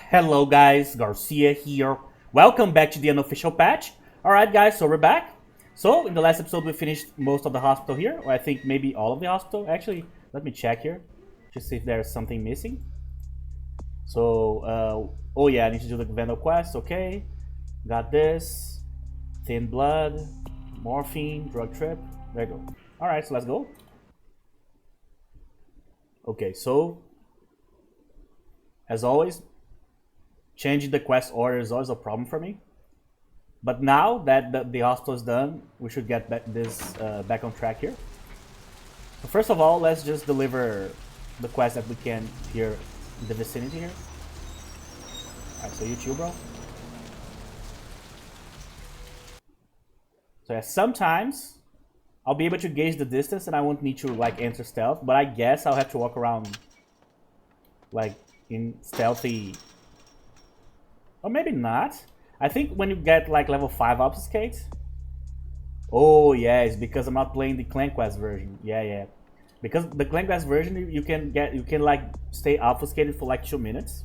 Hello guys, Garcia here. Welcome back to the Unofficial Patch. Alright guys, so we're back. So, in the last episode we finished most of the hospital here, or I think maybe all of the hospital. Actually, let me check here, just see if there's something missing. So, oh yeah, I need to do the Vandal quest, okay. Got this. Thin blood, morphine, drug trip. There you go. Alright, so let's go. Okay, so, as always, changing the quest order is always a problem for me. But now that the hospital is done, we should get back on track here. So first of all, let's just deliver the quest that we can here in the vicinity here. Alright, so you too, bro. So yeah, sometimes I'll be able to gauge the distance and I won't need to like enter stealth, but I guess I'll have to walk around like in stealthy. Or maybe not. I think when you get like level 5 obfuscate. Oh yeah, it's because I'm not playing the clan quest version. Yeah. Because the clan quest version you can like stay obfuscated for like 2 minutes.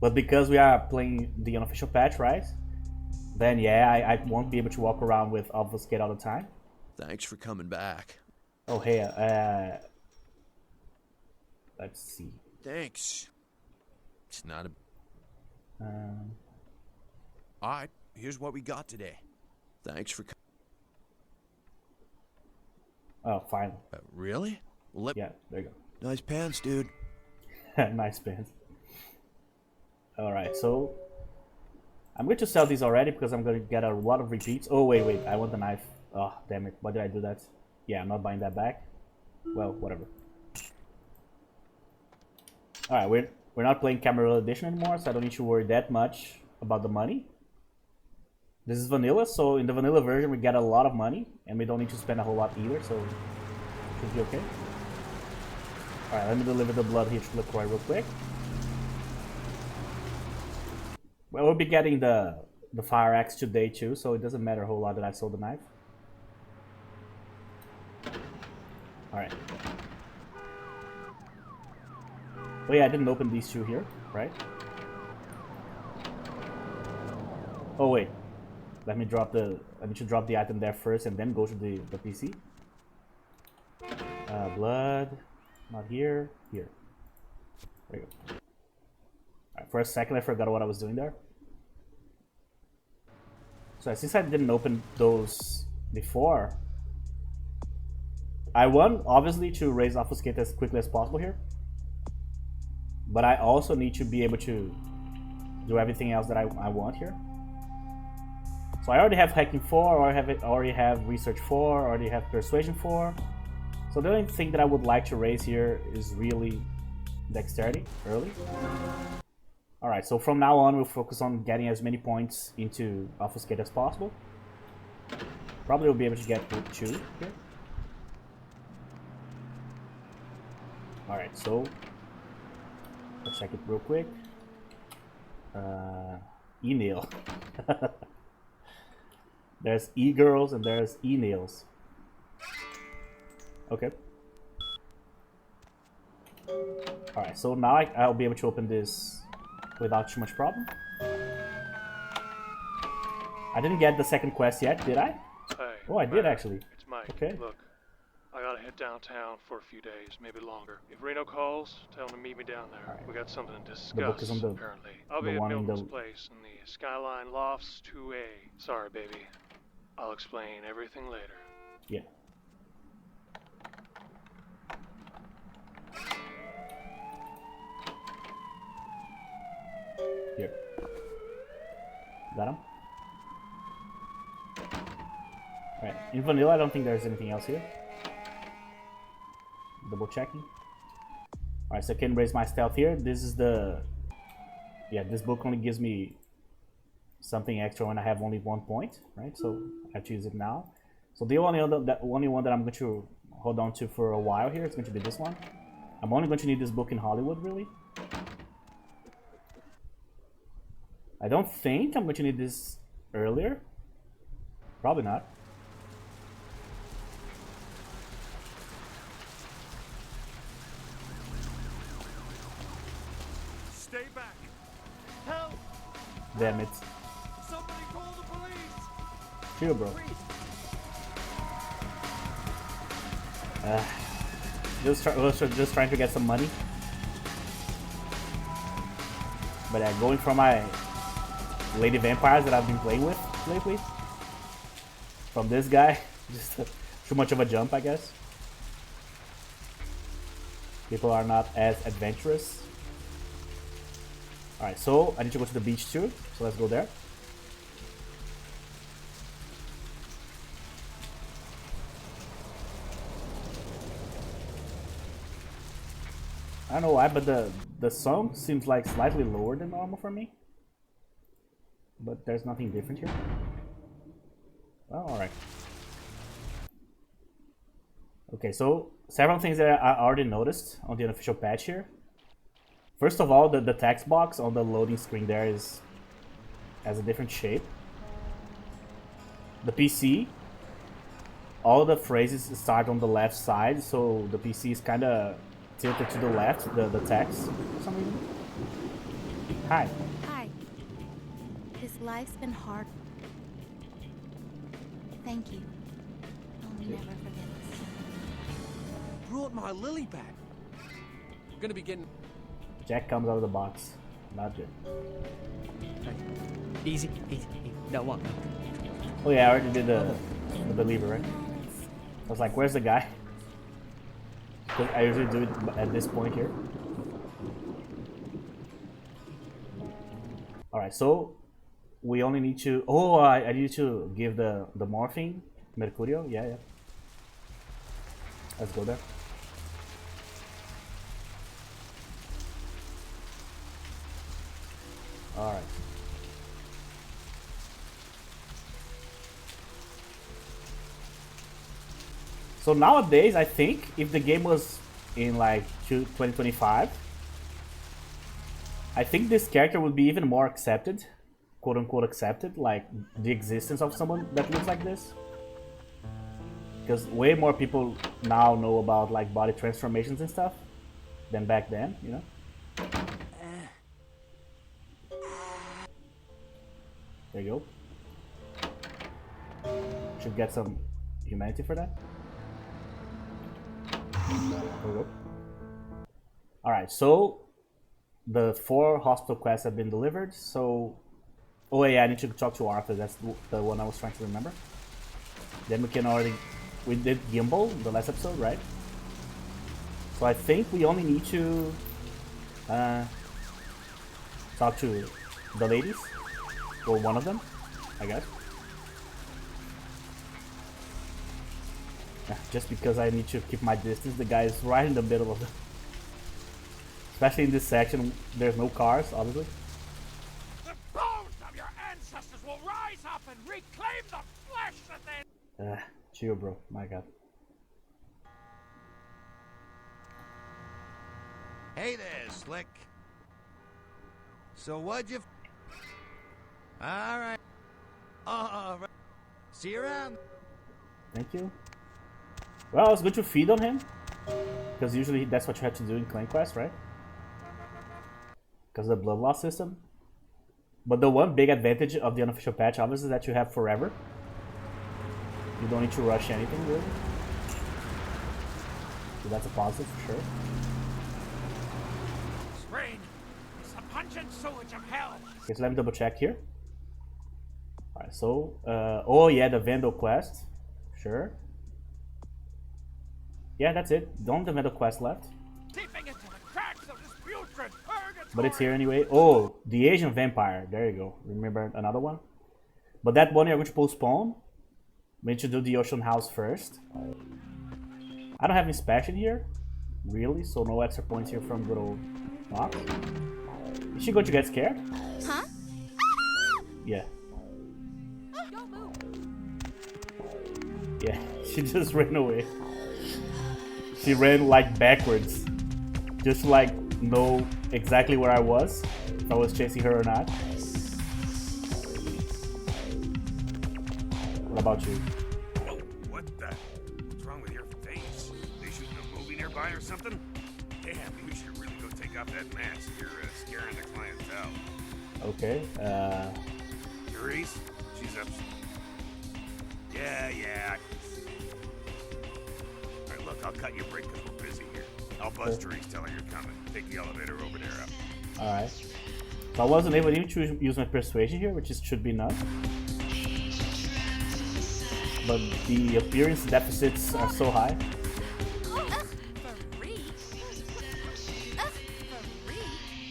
But because we are playing the unofficial patch, right? Then yeah, I won't be able to walk around with obfuscate all the time. Thanks for coming back. Oh hey, let's see. Thanks. It's not a... Alright, here's what we got today. Thanks for Oh, finally. Really? Well, Yeah, there you go. Nice pants, dude. Nice pants. Alright, so I'm going to sell these already because I'm going to get a lot of repeats. Oh, wait, I want the knife. Oh, damn it. Why did I do that? Yeah, I'm not buying that back. Well, whatever. Alright, we're not playing Camarilla Edition anymore, so I don't need to worry that much about the money. This is vanilla, so in the vanilla version we get a lot of money, and we don't need to spend a whole lot either, so it should be okay. Alright, let me deliver the blood here to LaCroix real quick. Well, we'll be getting the fire axe today too, so it doesn't matter a whole lot that I sold the knife. Alright. Oh yeah, I didn't open these two here, right? Oh wait. I need to drop the item there first and then go to the PC. Blood. Not here. Here. There you go. Alright, for a second I forgot what I was doing there. So since I didn't open those before, I want obviously to raise obfuscate as quickly as possible here. But I also need to be able to do everything else that I want here. So I already have hacking 4, or already have research 4, or already have persuasion 4. So the only thing that I would like to raise here is really dexterity early. Alright, so from now on we'll focus on getting as many points into obfuscate as possible. Probably we'll be able to get 2 here. Alright, so let's check it real quick. E-nail. There's e-girls and there's e-nails. Okay. Alright, so now I'll be able to open this without too much problem. I didn't get the second quest yet, did I? Hey, oh, I did actually. It's Mike. Okay. Look, I gotta head downtown for a few days, maybe longer. If Reno calls, tell him to meet me down there. Right. We got something to discuss, The book is on apparently. I'll be the at one in Milton's the... place in the Skyline Lofts 2A. Sorry, baby. I'll explain everything later. Yeah. Here. Got him? Alright, in vanilla I don't think there's anything else here. Double checking. Alright, so I can raise my stealth here. This is the... Yeah, this book only gives me something extra when I have only 1 point, right? So I have to use it now. So the only one that I'm going to hold on to for a while here is going to be this one. I'm only going to need this book in Hollywood, really. I don't think I'm going to need this earlier. Probably not. Stay back. Help! Damn it. Somebody call the police! Chill, bro. Just trying to get some money. But yeah, going for my lady vampires that I've been playing with lately. From this guy, just too much of a jump, I guess. People are not as adventurous. Alright, so I need to go to the beach too, so let's go there. I don't know why, but the song seems like slightly lower than normal for me. But there's nothing different here. Oh, alright. Okay, so several things that I already noticed on the unofficial patch here. First of all, the text box on the loading screen there has a different shape. The PC, all the phrases start on the left side, so the PC is kind of tilted to the left, the text, for some reason. Hi. Hi. This life's been hard. Thank you. I'll never forget this. Brought my lily back. We're gonna be getting... Jack comes out of the box. Not good. Easy. No, what? Oh yeah, I already did the believer, right? I was like, where's the guy? Because I usually do it at this point here. Alright, so we only need to... Oh, I need to give the morphine. Mercurio, yeah. Let's go there. Alright. So nowadays, I think if the game was in like 2025, I think this character would be even more accepted, quote unquote accepted, like the existence of someone that looks like this. Because way more people now know about like body transformations and stuff than back then, you know? There you go. Should get some humanity for that. There we go. Alright, so the 4 hospital quests have been delivered, so... Oh yeah, I need to talk to Arthur, that's the one I was trying to remember. Then we can already... We did Gimbal, the last episode, right? So I think we only need to... talk to the ladies. Or one of them, I guess. Yeah, just because I need to keep my distance, the guy is right in the middle of the... Especially in this section, there's no cars, obviously. The bones of your ancestors will rise up and reclaim the flesh that they... Chill, bro. My god. Hey there, Slick. So what'd you... Alright. Alright. See you around. Thank you. Well, it's good to feed on him. Because usually that's what you have to do in clan quest, right? Because of the blood loss system. But the one big advantage of the unofficial patch, obviously, is that you have forever. You don't need to rush anything, really. So that's a positive for sure. Rain. It's the pungent sewage of hell. Okay, so let me double check here. Alright, so... oh yeah, the Vandal quest. Sure. Yeah, that's it. The only Vandal quest left. Seeping into the cracks of this putrid purgatory. But it's here anyway. Oh, the Asian Vampire. There you go. Remember another one? But that one you're going to postpone. We need to do the Ocean House first. I don't have inspection here. Really? So no extra points here from good old Fox. Is she going to get scared? Huh? Yeah. Don't move. Yeah, she just ran away. She ran like backwards. Just to like know exactly where I was. If I was chasing her or not. What about you? Oh, what the? What's wrong with your face? They shooting a movie nearby or something? Damn, you should really go take off that mask. You're scaring the clientele. Okay. Therese? She's up. Yeah. Alright, look, I'll cut you a break because we're busy here. I'll buzz Therese, tell her you're coming. Take the elevator over there up. Alright. So I wasn't able to even use my persuasion here, which should be enough. But the appearance deficits are so high.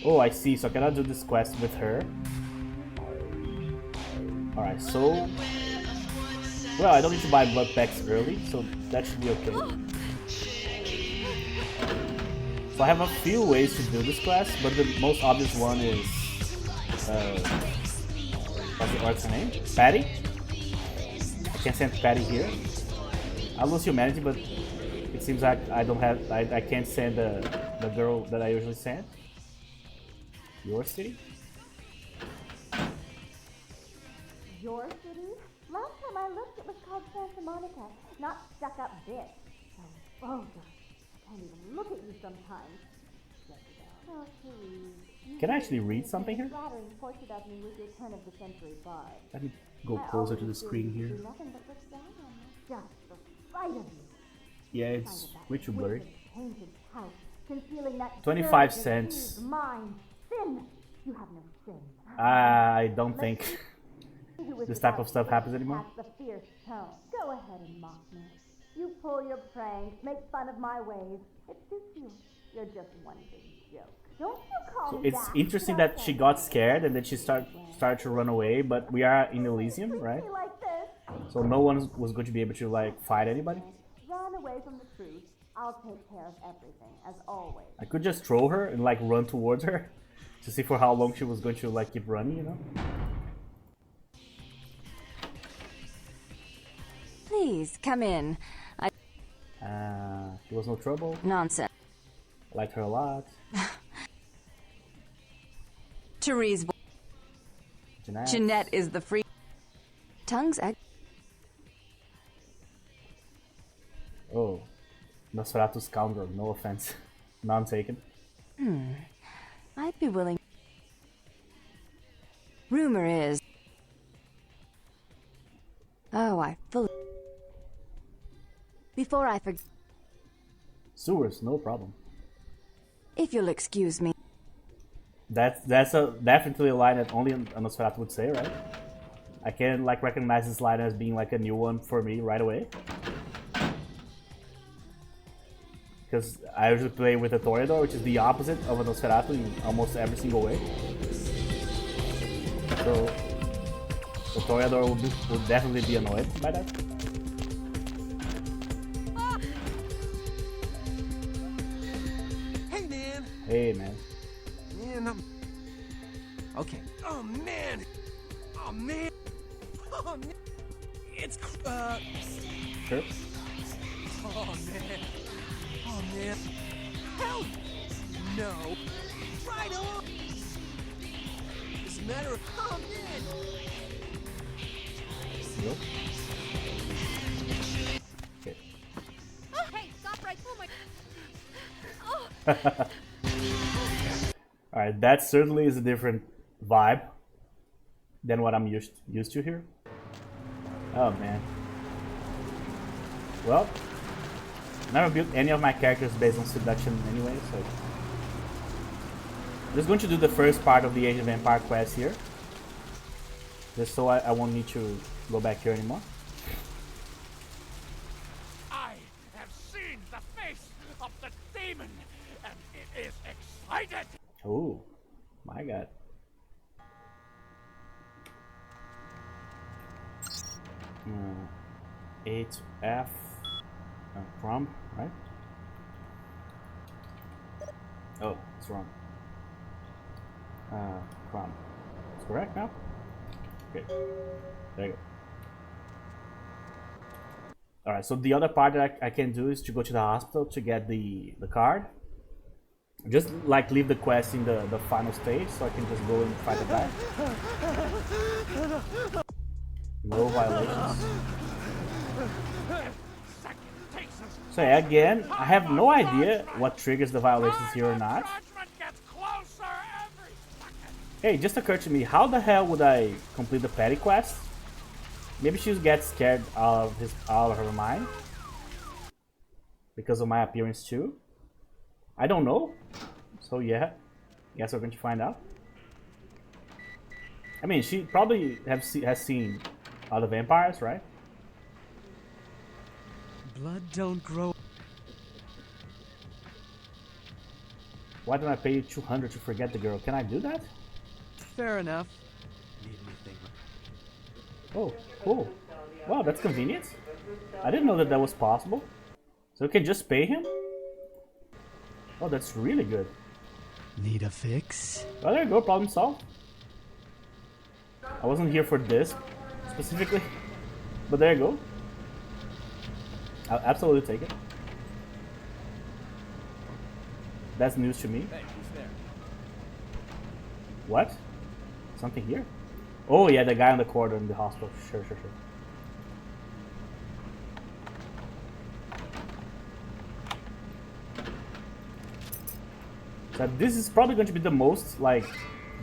Oh, I see. So I cannot do this quest with her. Alright, so... Well, I don't need to buy blood packs early, so that should be okay. So I have a few ways to do this quest, but the most obvious one is... what's her name? Patty? I can send Patty here. I lose humanity, but it seems like I don't have... I can't send the girl that I usually send. Your city? Your city? Last time I looked, it was called Santa Monica, not stuck-up bitch. Oh, God. I can't even look at you sometimes. Oh, please. Can I actually read something here? Flattering portrait of me with your turn-of-the-century vibe. Let me go closer to the screen here. Nothing but look down on me. Just the sight of you. Yeah, it's way too blurry. Painted house, concealing that 25 cents. Mind. Sin. You have no sin. I don't think this type of stuff happens anymore. The fierce tone. Go ahead and mock me. You pull your pranks, make fun of my ways. It suits you. You're just one big joke. Don't you call So me it's that. interesting that she got scared and then she started to run away, but we are in Elysium, right? Like this. So no one was going to be able to like fight anybody. Run away from the truth. I'll take care of everything, as always. I could just throw her and like run towards her to see for how long she was going to like keep running, you know? Please, come in. There was no trouble. Nonsense. I liked her a lot. Therese. Jeanette is the free... Tongues... Oh. Nosferatu scoundrel, no offense. None taken. I'd be willing... Rumor is... Oh, I fully... Before I forget... Sewers, no problem. If you'll excuse me. That's definitely a line that only a Nosferatu would say, right? I can like recognize this line as being like a new one for me right away. Because I usually play with a Toreador, which is the opposite of a Nosferatu in almost every single way. So the Toreador would definitely be annoyed by that. Hey, man. Hey, man. Man, okay. Oh, man. Oh, man. Oh, man. It's, Sure. Oh, man. Oh, man. Hell no. Right on. It's a matter of, oh, man. Yep. Okay. Oh, hey, stop right. Oh my. Oh. Alright, that certainly is a different vibe than what I'm used to here. Oh man. Well, never built any of my characters based on seduction anyway, so I'm just going to do the first part of the Age of Empire quest here. Just so I won't need to go back here anymore. I have seen the face of the demon, and it is excited. Oh, my god. H.F. Prom, right? Oh, it's wrong. Prom. It's correct now? Okay. There you go. Alright, so the other part that I can do is to go to the hospital to get the card. Just like leave the quest in the final stage so I can just go and fight the guy. No violations. So yeah, again, I have no idea what triggers the violations here or not. Hey, just occurred to me, how the hell would I complete the petty quest? Maybe she gets scared out of her mind because of my appearance too. I don't know. So yeah, guess we're going to find out. I mean, she probably has seen other vampires, right? Blood don't grow. Why don't I pay you 200 to forget the girl? Can I do that? Fair enough. Need anything? Oh, cool. Wow, that's convenient. I didn't know that that was possible. So we can just pay him? Oh, that's really good. Need a fix? Oh, there you go, problem solved. I wasn't here for this specifically, but there you go. I'll absolutely take it. That's news to me. Hey, who's there? What? Something here? Oh yeah, the guy on the corner in the hospital. Sure. So this is probably going to be the most like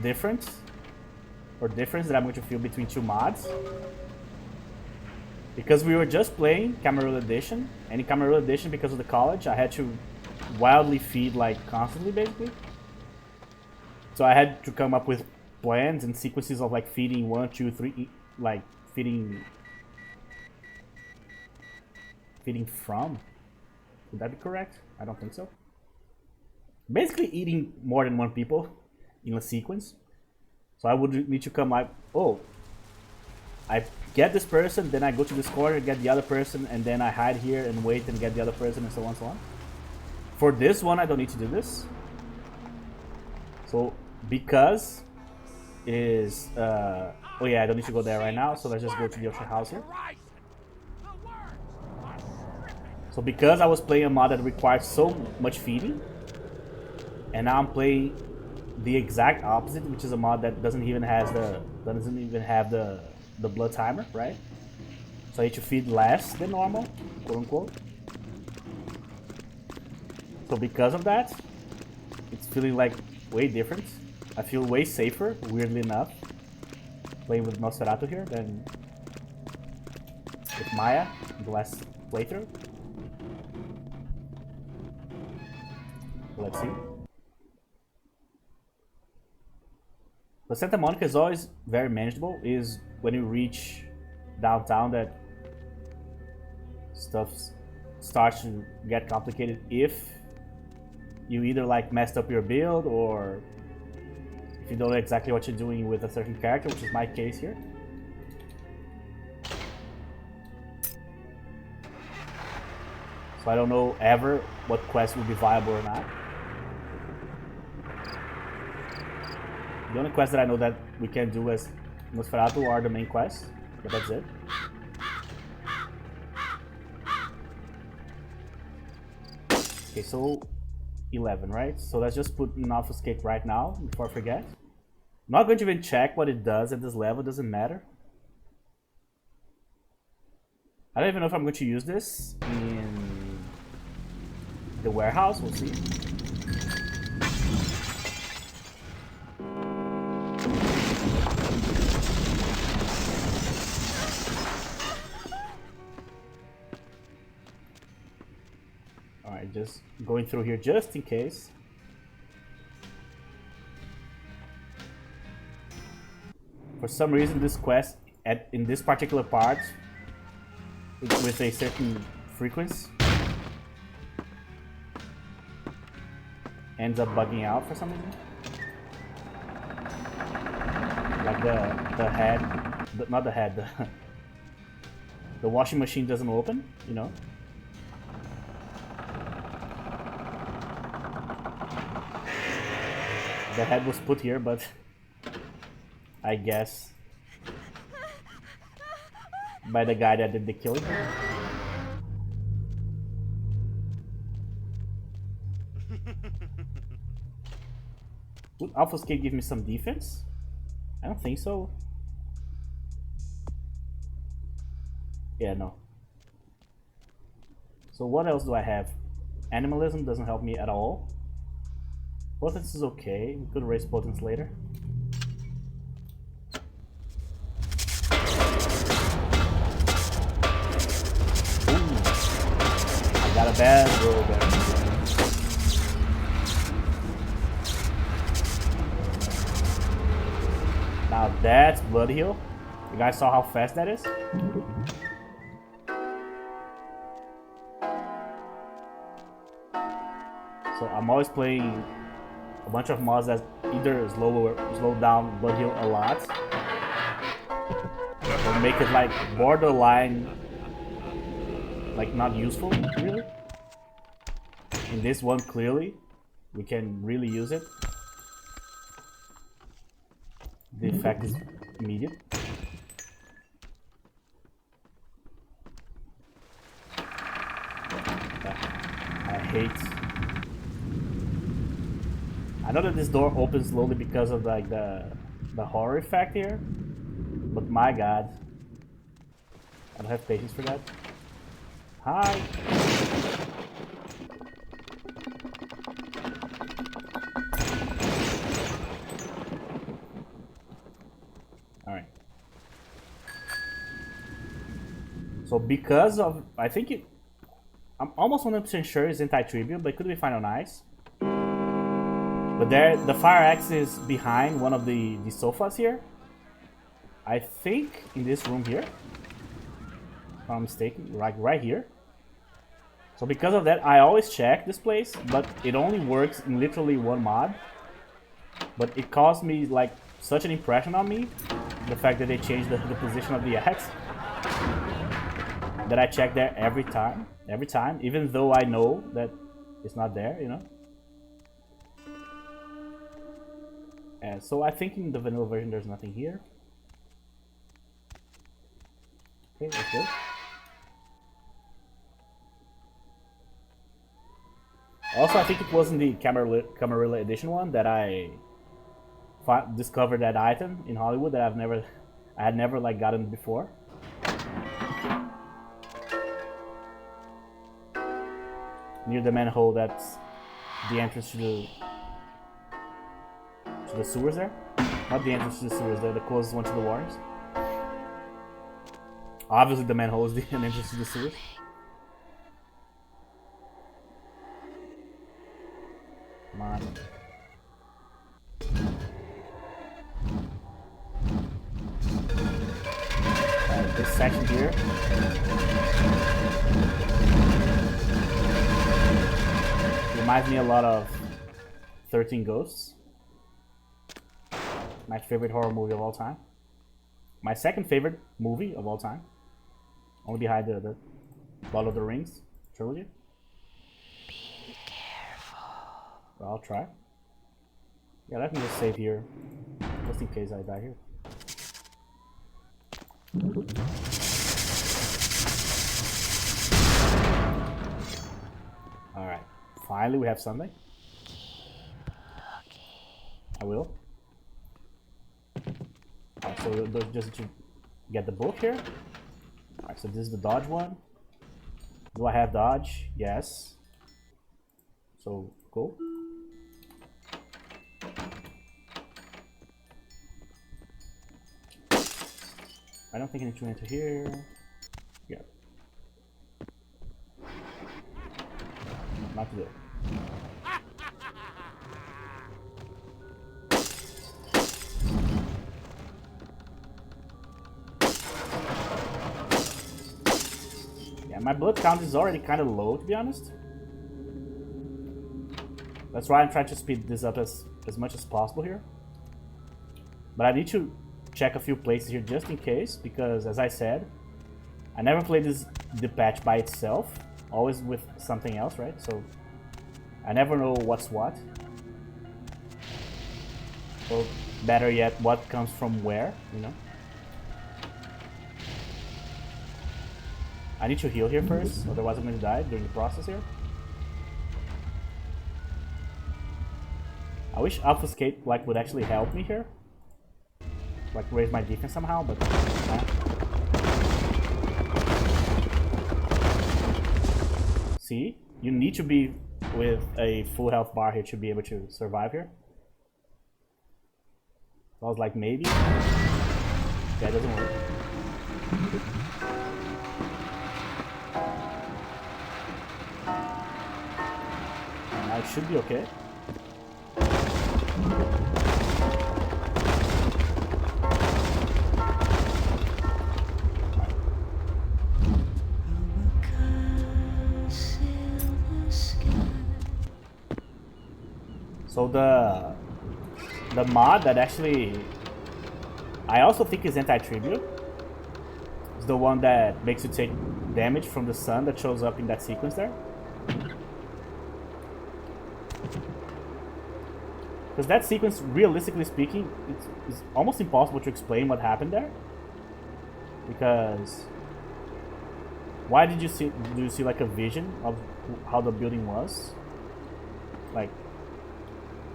difference that I'm going to feel between two mods. Because we were just playing Camarilla Edition, and in Camarilla Edition, because of the college, I had to wildly feed like constantly basically. So I had to come up with plans and sequences of like feeding 1, 2, 3, like feeding from. Would that be correct? I don't think so. Basically eating more than one people in a sequence. So I would need to come like, oh, I get this person, then I go to this corner, get the other person, and then I hide here and wait and get the other person, and so on and so on. For this one, I don't need to do this. So because is oh yeah, I don't need to go there right now, so let's just go to the ocean house here. So because I was playing a mod that requires so much feeding, and now I'm playing the exact opposite, which is a mod that doesn't even have the blood timer, right? So I need to feed less than normal, quote unquote. So because of that, it's feeling like way different. I feel way safer, weirdly enough, playing with Nosferatu here than with Maya in the last playthrough. Let's see. But Santa Monica is always very manageable. Is when you reach downtown that stuff starts to get complicated if you either like messed up your build or if you don't know exactly what you're doing with a certain character, which is my case here. So I don't know ever what quest will be viable or not. The only quest that I know that we can do as Nosferatu are the main quests, but that's it. Okay, so 11, right? So let's just put an obfuscate right now before I forget. I'm not going to even check what it does at this level, doesn't matter. I don't even know if I'm going to use this in the warehouse, we'll see. Alright, just going through here just in case. For some reason this quest in this particular part with a certain frequency ends up bugging out for some reason. Like the head, not the head, the washing machine doesn't open, you know. The head was put here, but I guess by the guy that did the killing. Would Obfuscate give me some defense? I don't think so. Yeah, no. So what else do I have? Animalism doesn't help me at all. Potence is okay. We could raise potence later. several barrels. Now that's Blood Heal. You guys saw how fast that is? So I'm always playing a bunch of mods that either slow down Blood Heal a lot, or make it like borderline, like not useful, really. In this one, clearly, we can really use it. The effect is immediate. I hate. I know that this door opens slowly because of like the horror effect here, but my god, I don't have patience for that. Hi. All right. So because of, I think it, I'm almost 100% sure it's anti-tribute, but it could be final nice. But there, the fire axe is behind one of the sofas here. I think in this room here, if I'm mistaken, like right here. So because of that, I always check this place, but it only works in literally one mod. But it caused me like such an impression on me, the fact that they changed the position of the axe, that I check there every time, even though I know that it's not there, you know. And so I think in the vanilla version there's nothing here. Okay, that's good. Also, I think it was in the Camarilla edition one that I discovered that item in Hollywood that I had never like gotten before. Near the manhole, that's the entrance to the sewers there. Not the entrance to the sewers there, the closest one to the waters. Obviously the manhole is the entrance to the sewers. Come on. This section here. Reminds me a lot of 13 Ghosts. My favorite horror movie of all time. My second favorite movie of all time. Only behind the Lord of the Rings trilogy. Be careful. Well, I'll try. Yeah, let me just save here. Just in case I die here. Alright. Finally we have something. I will. Alright, so just to get the book here. Alright, so this is the dodge one. Do I have dodge? Yes. So, go. I don't think I need to enter here. Yeah. Not to do. Yeah, my blood count is already kind of low, to be honest. That's why I'm trying to speed this up as much as possible here. But I need to check a few places here just in case, because as I said, I never played the patch by itself, always with something else, right? So I never know what's what, or better yet, what comes from where, you know. I need to heal here first, otherwise I'm going to die during the process here. I wish Obfuscate like would actually help me here, like raise my defense somehow, but see, you need to be with a full health bar here to be able to survive here. So I was like, maybe that doesn't work. It should be okay. So the mod that actually I also think is anti-tribute is the one that makes you take damage from the sun that shows up in that sequence there. Because that sequence, realistically speaking, it's almost impossible to explain what happened there. Because why did you see? Do you see like a vision of how the building was? Like,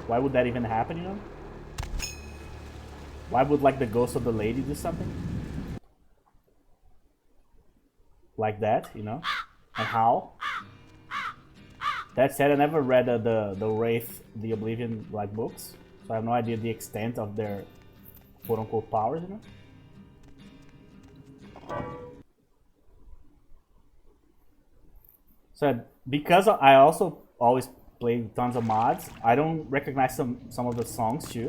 why would that even happen? You know? Why would like the ghost of the lady do something like that? You know? And how? That said, I never read the Wraith, the Oblivion like books, so I have no idea the extent of their quote-unquote powers, you know. So because I also always play tons of mods, I don't recognize some of the songs too.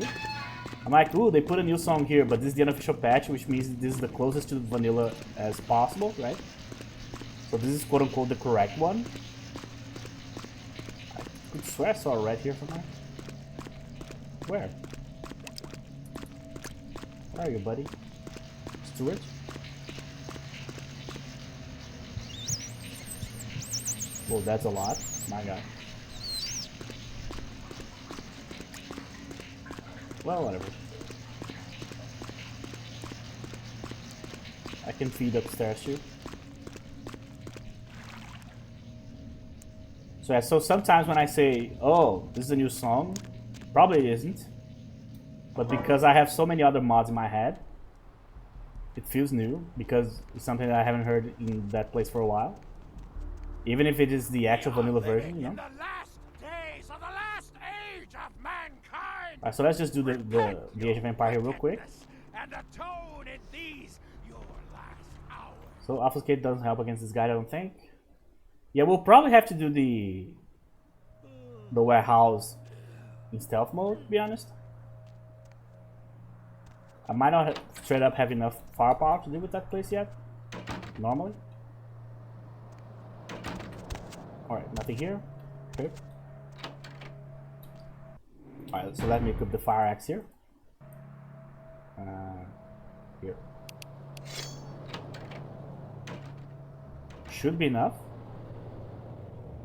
I'm like, ooh, they put a new song here, but this is the unofficial patch, which means this is the closest to vanilla as possible, right? So this is quote-unquote the correct one. I could swear I saw a red here somewhere. Where? Where are you, buddy? Stuart? Well, that's a lot. My god. Well, whatever. I can feed upstairs too. So yeah, so sometimes when I say, oh, this is a new song, probably it isn't. But because I have so many other mods in my head, it feels new because it's something that I haven't heard in that place for a while. Even if it is the actual vanilla version, you know? In the last days of the last age of mankind. Alright, so let's just do the Age of Empire here real quick. And atone in these your last hours. So Obfuscate doesn't help against this guy, I don't think. Yeah, we'll probably have to do the warehouse in stealth mode, to be honest. I might not have, straight up have enough firepower to deal with that place yet, normally. Alright, nothing here. Okay. Alright, so let me equip the fire axe here. Here. Should be enough.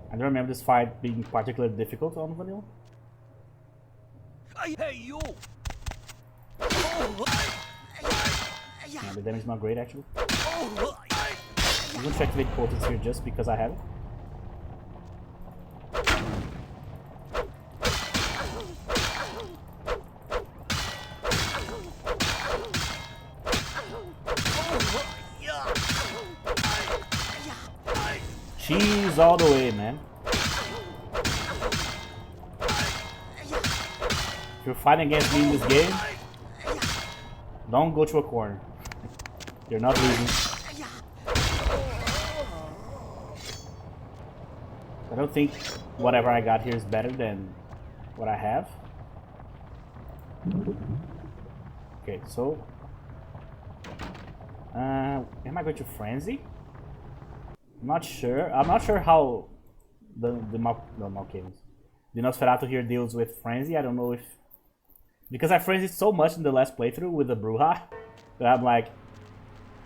I don't remember this fight being particularly difficult on vanilla. Hey, you! Yeah, the damage is not great actually. I'm going to activate portals here just because I have it. Cheese all the way, man. If you're fighting against me in this game, don't go to a corner. You're not losing. I don't think whatever I got here is better than what I have. Okay, so am I going to frenzy? I'm not sure. I'm not sure how the Nosferatu here deals with frenzy. I don't know if because I frenzied so much in the last playthrough with the Bruja that I'm like,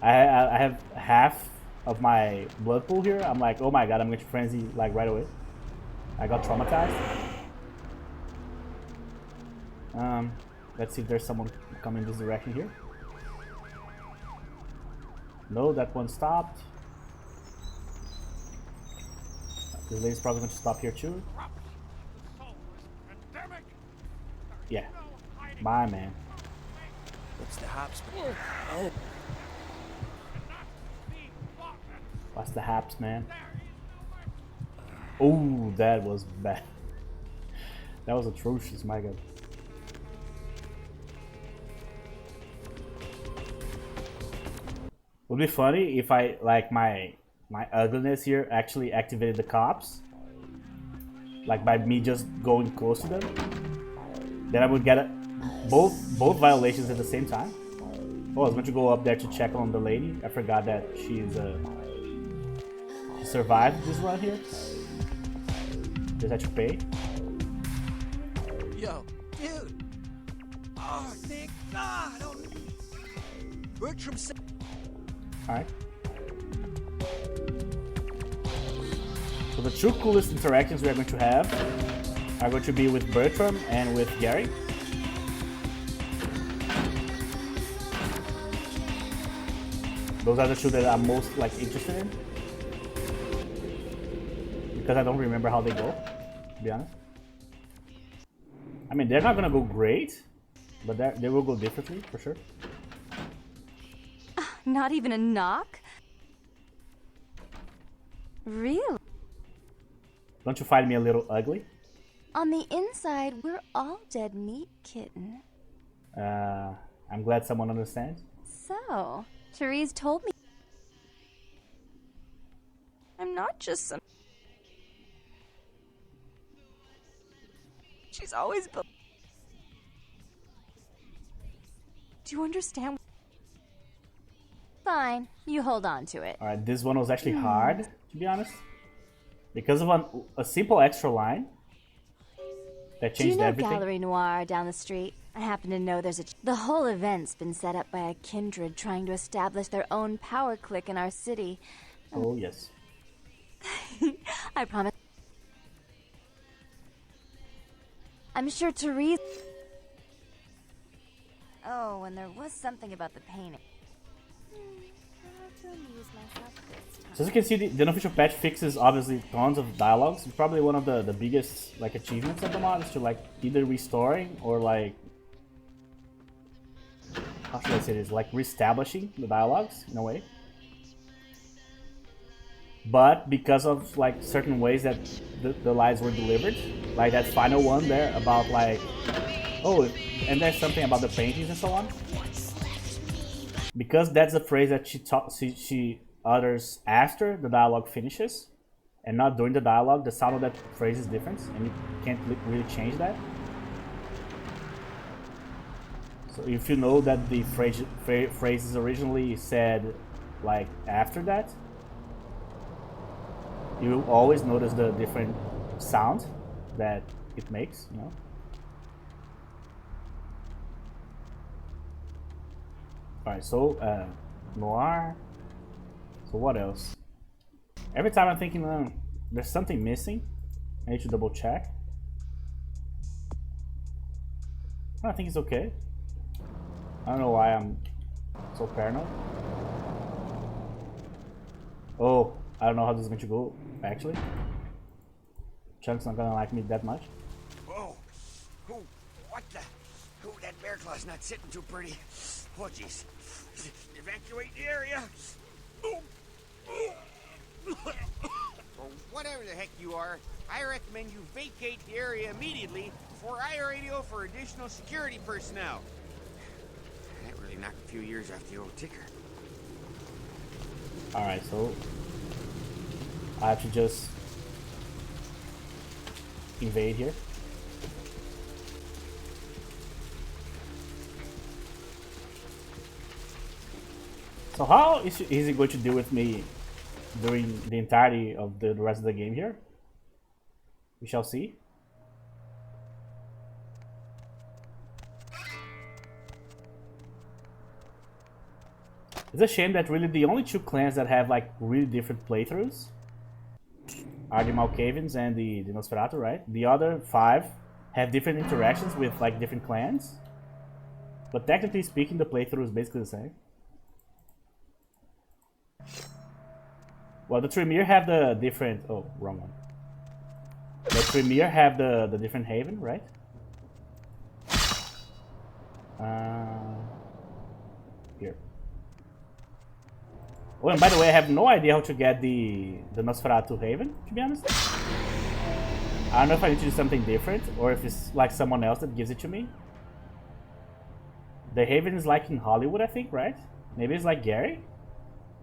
I have half of my blood pool here. I'm like, oh my god, I'm going to frenzy like right away. I got traumatized. Let's see if there's someone coming this direction here. No, that one stopped. This lady's probably going to stop here too. Yeah. Bye, man. What's the haps? What's the haps, man? Oh, that was bad. That was atrocious, my god. Would be funny if I, like, my ugliness here actually activated the cops. like by me just going close to them, then I would get both violations at the same time. Oh, I was going to go up there to check on the lady. I forgot that she survived this run here. Just had to pay. Yo, dude. Oh, thank God. Oh. Bertram said. Alright. So the two coolest interactions we are going to have are going to be with Bertram and with Gary. Those are the two that I'm most like interested in. Because I don't remember how they go, to be honest. I mean, they're not gonna go great, but they will go differently, for sure. Not even a knock? Really? Don't you find me a little ugly? On the inside, we're all dead meat, kitten. I'm glad someone understands. So, Therese told me I'm not just some... She's always been... Do you understand? Fine, you hold on to it. Alright, this one was actually hard, to be honest. Because of a simple extra line that Do you changed know everything. Gallery Noir down the street? I happen to know there's a... The whole event's been set up by a kindred trying to establish their own power clique in our city. Oh, yes. I promise. I'm sure Therese... Oh, and there was something about the painting. So as you can see, the Unofficial Patch fixes obviously tons of dialogues. It's probably one of the biggest like achievements of the mod is to like either restoring or like, how should I say this, like reestablishing the dialogues in a way. But because of like certain ways that the lines were delivered, like that final one there about like, oh, and there's something about the paintings and so on. Because that's a phrase that she utters after the dialogue finishes, and not during the dialogue, the sound of that phrase is different, and you can't really change that. So if you know that the phrase is originally said like after that, you will always notice the different sound that it makes, you know. Alright, so Noir. So what else? Every time I'm thinking there's something missing, I need to double check. I think it's okay. I don't know why I'm so paranoid. Oh, I don't know how this is going to go, actually. Chunk's not gonna like me that much. Whoa! What the? That bear claw's not sitting too pretty. Oh, jeez. Evacuate the area. Or whatever the heck you are, I recommend you vacate the area immediately before I radio for additional security personnel. That really knocked a few years off the old ticker. Alright, so I have to just invade here. So how is it going to deal with me during the entirety of the rest of the game here? We shall see. It's a shame that really the only two clans that have like really different playthroughs are the Malkavians and the Nosferatu, right? The other 5 have different interactions with like different clans. But technically speaking, the playthrough is basically the same. Well, the Tremere have the different... Oh, wrong one. The Tremere have the different haven, right? Here. Oh, and by the way, I have no idea how to get the Nosferatu haven, to be honest. I don't know if I need to do something different, or if it's like someone else that gives it to me. The haven is like in Hollywood, I think, right? Maybe it's like Gary?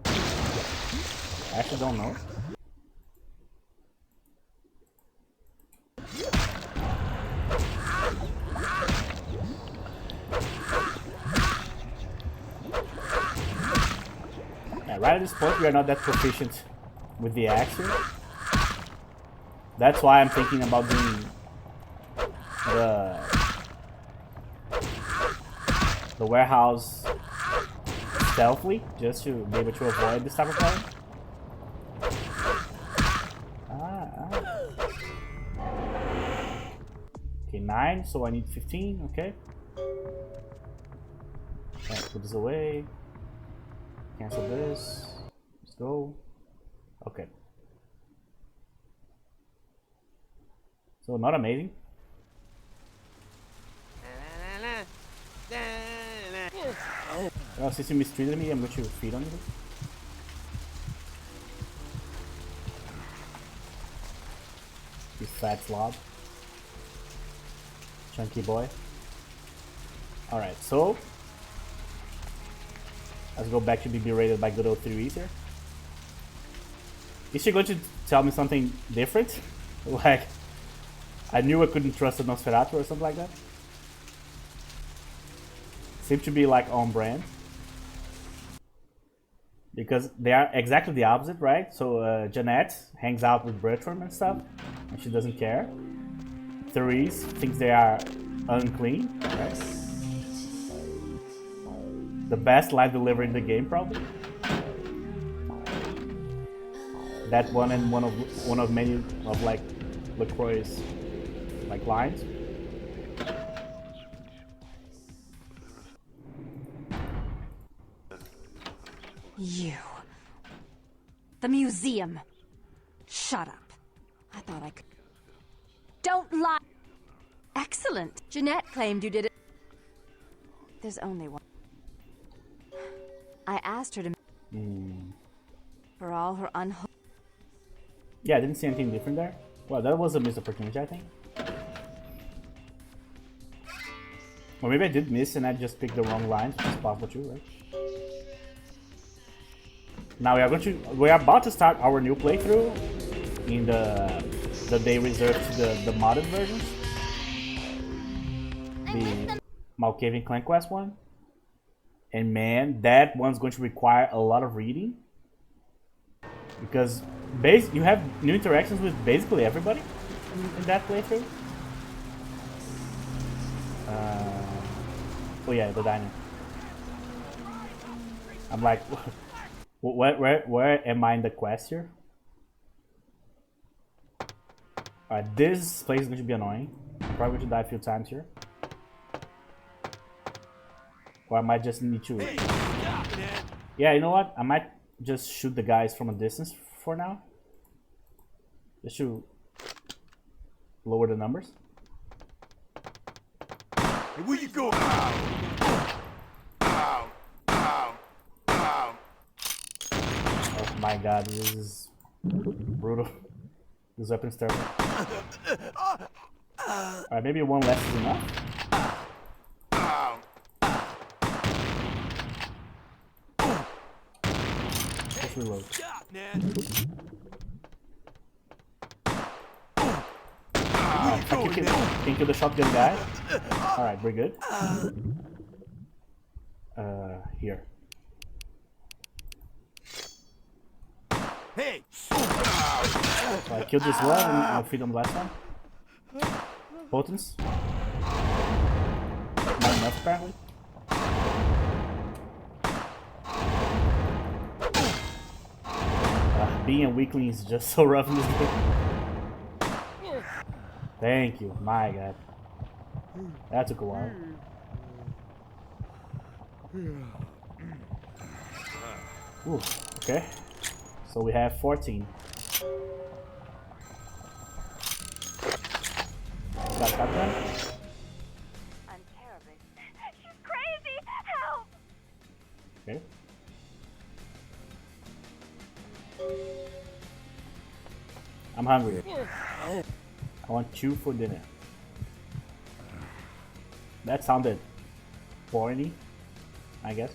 I actually don't know. right at this point, we are not that proficient with the axe here. That's why I'm thinking about doing the warehouse stealthily, just to be able to avoid this type of problem. Okay, 9, so I need 15, okay. Alright, put this away. Cancel this. Let's go. Okay. So not amazing. Well, since you mistreated me, I'm going to feed on you. You fat slob. Chunky boy. Alright, so let's go back to be berated by good old theories here. Is she going to tell me something different? Like, I knew I couldn't trust a Nosferatu or something like that? Seems to be like on brand. Because they are exactly the opposite, right? So Jeanette hangs out with Bertram and stuff, and she doesn't care. Therese thinks they are unclean, right? The best line delivery in the game, probably. That one and one of many of like LaCroix's like lines. You. The museum. Shut up. I thought I could. Don't lie. Excellent. Jeanette claimed you did it. There's only one. I asked her to. For all her unholy. Yeah, I didn't see anything different there. Well, that was a missed opportunity, I think. Or maybe I did miss and I just picked the wrong lines, which is possible too, right? Now we are about to start our new playthrough in the day reserved to the modded versions. The Malkavian Clan Quest one. And man, that one's going to require a lot of reading. Because you have new interactions with basically everybody in that playthrough. Oh yeah, the diner. I'm like, where am I in the quest here? Alright, this place is going to be annoying. I'm probably going to die a few times here. Or I might just need to... Yeah, you know what? I might just shoot the guys from a distance for now. Just to lower the numbers. Hey, where you go? Ow. Ow. Ow. Ow. Oh my god, this is brutal. This weapon's terrible. Alright, maybe one less is enough. Let's reload. I can kill the shotgun guy. Alright, we're good. Here. Hey! So I killed this one and I'll feed on the last one. Potence. Not enough apparently. Being a weakling is just so rough in this game. Thank you, my god. That took a while. Ooh, okay. So we have 14. Got that done? I'm terribly. She's crazy! Help! Okay. I'm hungry. I want you for dinner. That sounded porny, I guess.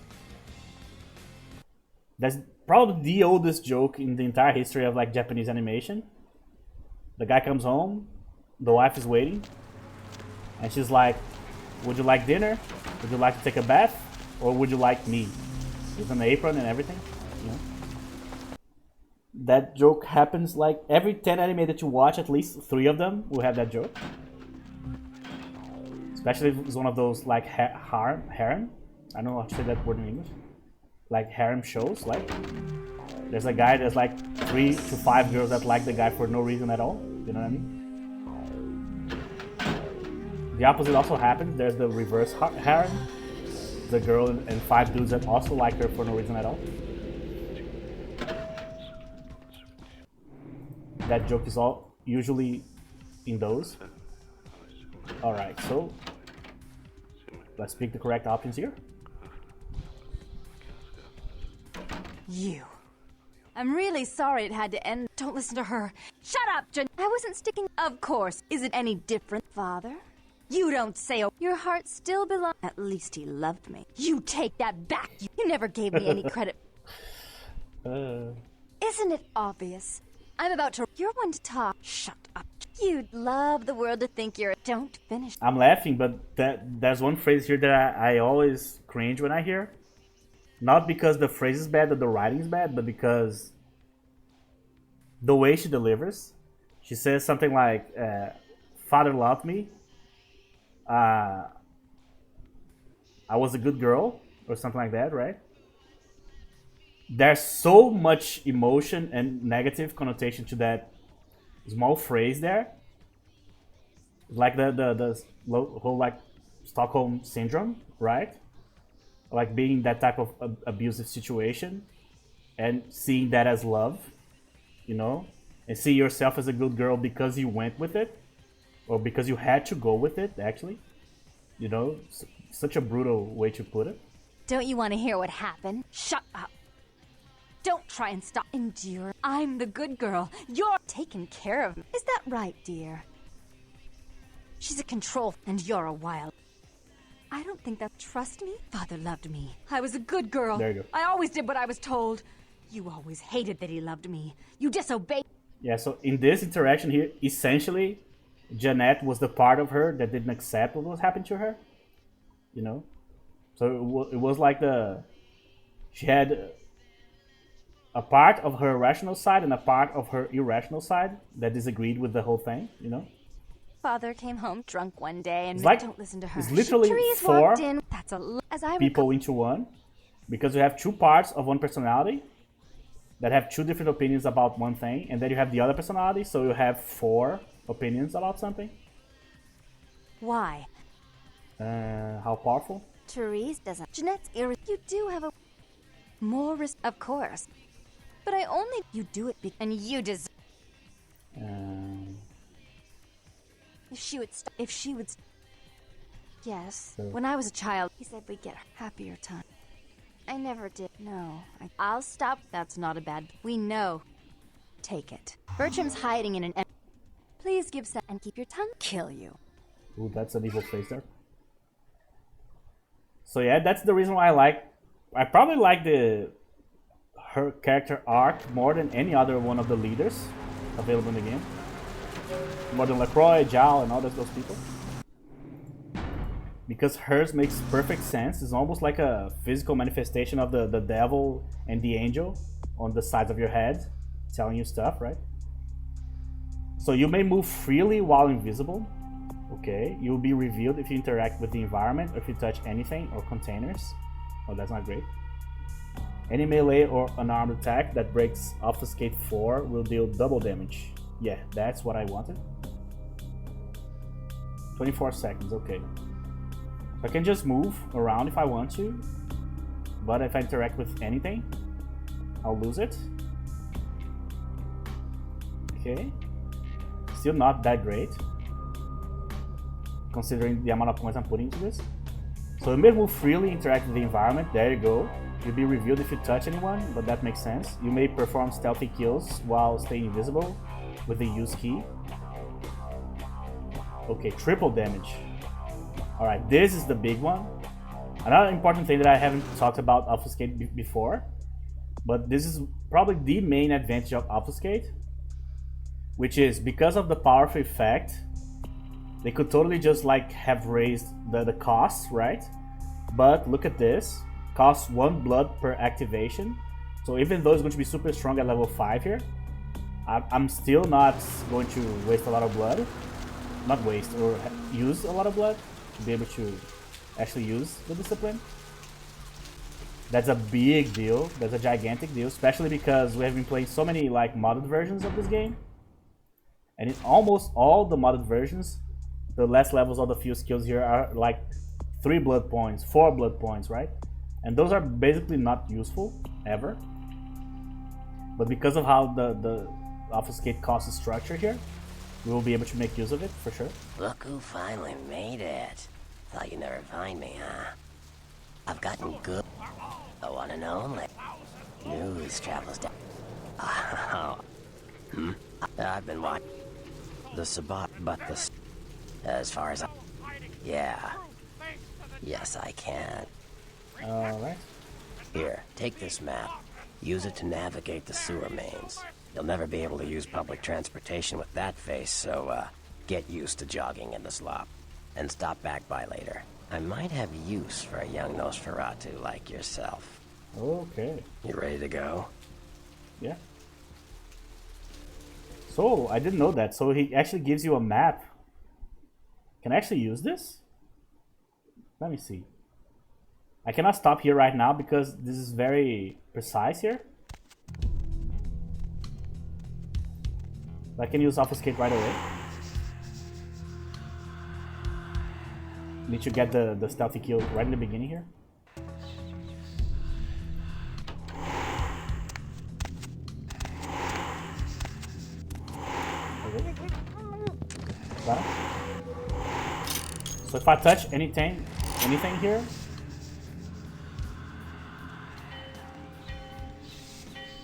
That's probably the oldest joke in the entire history of like Japanese animation. The guy comes home, the wife is waiting, and she's like, would you like dinner? Would you like to take a bath? Or would you like me? With an apron and everything, you know? That joke happens like every 10 anime that you watch, at least 3 of them will have that joke. Especially if it's one of those like harem. I don't know how to say that word in English. Like harem shows, like there's a guy that's like 3 to 5 girls that like the guy for no reason at all. You know what I mean? The opposite also happens. There's the reverse harem. The girl and 5 dudes that also like her for no reason at all. That joke is all usually in those. Alright, so let's pick the correct options here. You. I'm really sorry it had to end. Don't listen to her. Shut up, Jen. I wasn't sticking. Of course. Is it any different, Father? You don't say. Your heart still belongs. At least he loved me. You take that back. You never gave me any credit. Isn't it obvious? I'm about to. You're one to talk. Shut up. You'd love the world to think you're. Don't finish. I'm laughing, but there's one phrase here that I always cringe when I hear. Not because the phrase is bad or the writing is bad, but because the way she delivers. She says something like, Father loved me. I was a good girl, or something like that, right? There's so much emotion and negative connotation to that small phrase there. Like the whole like Stockholm syndrome, right? Like being in that type of abusive situation and seeing that as love, you know, and see yourself as a good girl because you went with it, or because you had to go with it, actually. You know, such a brutal way to put it. Don't you want to hear what happened? Shut up. Don't try and stop. Endure. I'm the good girl. You're taking care of me. Is that right, dear? She's a control, and you're a wild. I don't think that. Trust me? Father loved me. I was a good girl. There you go. I always did what I was told. You always hated that he loved me. You disobeyed. Yeah, so in this interaction here, essentially, Jeanette was the part of her that didn't accept what was happening to her. You know? So it was like she had a part of her rational side and a part of her irrational side that disagreed with the whole thing, you know? Father came home drunk one day and like, don't listen to her. It's literally Therese 4 walked in. That's as I people into one, because you have 2 parts of one personality that have 2 different opinions about one thing, and then you have the other personality, so you have 4 opinions about something. Why? How powerful? Therese doesn't. Jeanette's you do have a more risk, of course. But I only you do it and you deserve. If she would. Yes. So. When I was a child, he said we'd get happier time. I never did. No. I'll stop. That's not a bad. We know. Take it. Bertram's hiding in an. Please give set and keep your tongue. Kill you. Ooh, that's an evil face there. So yeah, that's the reason why I probably like her character arc more than any other one of the leaders available in the game. More than LaCroix, Zhao, and all those people. Because hers makes perfect sense. It's almost like a physical manifestation of the devil and the angel on the sides of your head, telling you stuff, right? So you may move freely while invisible. Okay, you'll be revealed if you interact with the environment or if you touch anything or containers. Oh, that's not great. Any melee or unarmed attack that breaks Obfuscate 4 will deal double damage. Yeah, that's what I wanted. 24 seconds, okay. I can just move around if I want to, but if I interact with anything, I'll lose it. Okay. Still not that great, considering the amount of points I'm putting into this. So you may move freely, interact with the environment. There you go. You'll be revealed if you touch anyone, but that makes sense. You may perform stealthy kills while staying invisible with the use key. Okay, triple damage. Alright, this is the big one. Another important thing that I haven't talked about Obfuscate before, but this is probably the main advantage of Obfuscate, which is because of the powerful effect, they could totally just like have raised the costs, right? But look at this. Costs 1 blood per activation, So even though it's going to be super strong at level 5 here, I'm still not going to waste a lot of blood. Not waste, or use a lot of blood to be able to actually use the discipline. That's a big deal. That's a gigantic deal, especially because we have been playing so many like modded versions of this game. And in almost all the modded versions, the last levels of the few skills here are like 3 blood points, 4 blood points, right? And those are basically not useful, ever. But because of how the obfuscate cost is structured here, we will be able to make use of it, for sure. Look who finally made it. Thought you'd never find me, huh? I've gotten good. The one and only. News travels down. Oh. I've been watching the Sabat, but the... As far as I... Yeah. Yes, I can. Alright. Here, take this map. Use it to navigate the sewer mains. You'll never be able to use public transportation with that face, so, get used to jogging in the slop. And stop back by later. I might have use for a young Nosferatu like yourself. Okay. You ready to go? Yeah. So, I didn't know that. So he actually gives you a map. Can I actually use this? Let me see. I cannot stop here right now because this is very precise here. I can use obfuscate right away. Need to get the stealthy kill right in the beginning here. Okay. Got it. So if I touch anything here,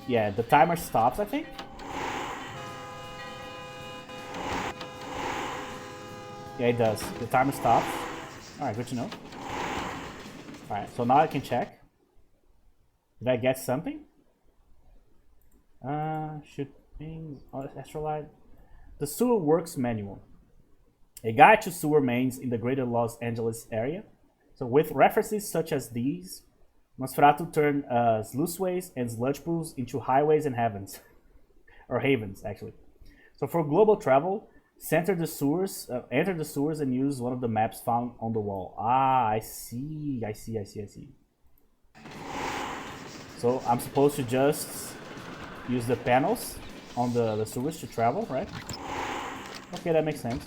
yeah, the timer stops, I think. Yeah, it does. The timer stops. Alright, good to know. Alright, so now I can check. Did I get something? Shoot things. Oh, Astrolite. The Sewer Works Manual. A guide to sewer mains in the greater Los Angeles area. So with references such as these, Nosferatu turned sluiceways and sludge pools into highways and havens. Or havens, actually. So for global travel, enter the sewers and use one of the maps found on the wall. Ah, I see. So I'm supposed to just use the panels on the sewers to travel, right? Okay, that makes sense.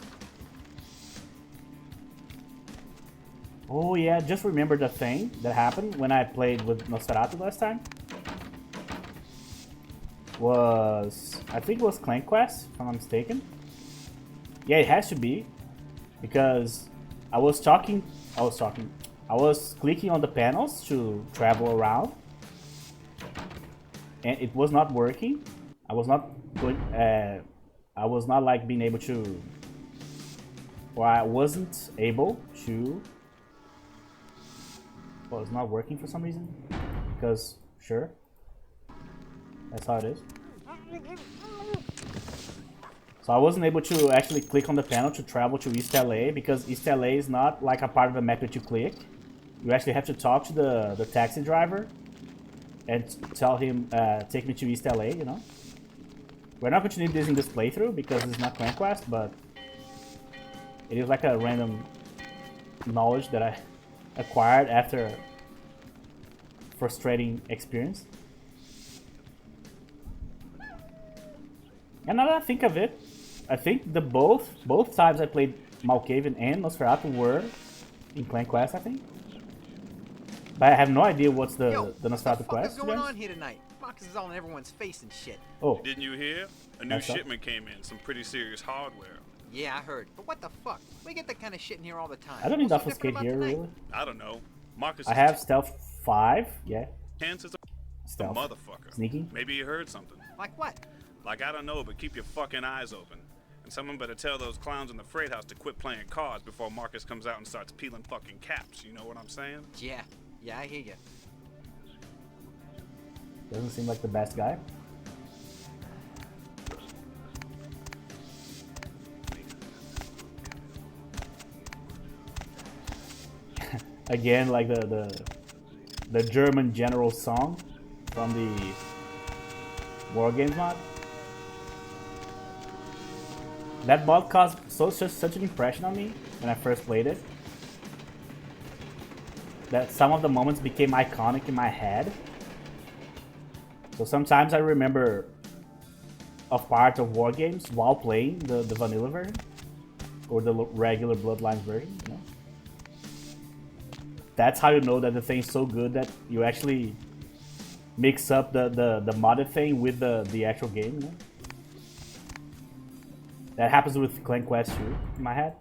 Oh yeah, just remember the thing that happened when I played with Nosferatu last time. I think it was Clan Quest, if I'm not mistaken. Yeah, it has to be, because I was clicking on the panels to travel around, and it was not working. I was not like being able to, or I wasn't able to. Well, it's not working for some reason, because sure, that's how it is. So I wasn't able to actually click on the panel to travel to East LA, because East LA is not like a part of the map that you click. You actually have to talk to the taxi driver and tell him, take me to East LA, you know. We're not going to need this in this playthrough because it's not Clan Quest, but it is like a random knowledge that I acquired after a frustrating experience. And now that I think of it, I think the both times I played Malkavian and Nosferatu were in Clan Quest, I think. But I have no idea what's the Nosferatu quest. What's going on here tonight? Marcus is all in everyone's face and shit. Oh. Didn't you hear? A new shipment came in, some pretty serious hardware. Yeah, I heard. But what the fuck? We get that kind of shit in here all the time. I don't need obfuscate here, really. I don't know. Marcus. I have stealth 5, yeah. Chances stealth. Motherfucker. Sneaky. Maybe you heard something. Like what? Like, I don't know, but keep your fucking eyes open. And someone better tell those clowns in the freight house to quit playing cards before Marcus comes out and starts peeling fucking caps. You know what I'm saying? Yeah, I hear you. Doesn't seem like the best guy. Again, like the German general song. from the War Games mod. That mod caused such an impression on me when I first played it that some of the moments became iconic in my head. So sometimes I remember of parts of War Games while playing the vanilla version or the regular Bloodlines version. You know? That's how you know that the thing's so good that you actually mix up the modded thing with the actual game. You know? That happens with Clan Quest 2 in my head.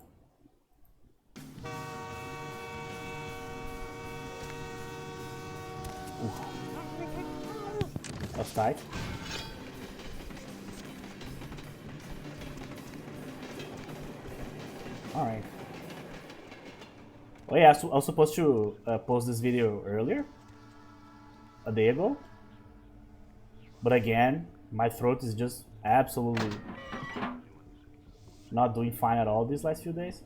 Ooh. That's tight. Alright. Oh yeah, I was supposed to post this video earlier. A day ago. But again, my throat is just absolutely not doing fine at all these last few days.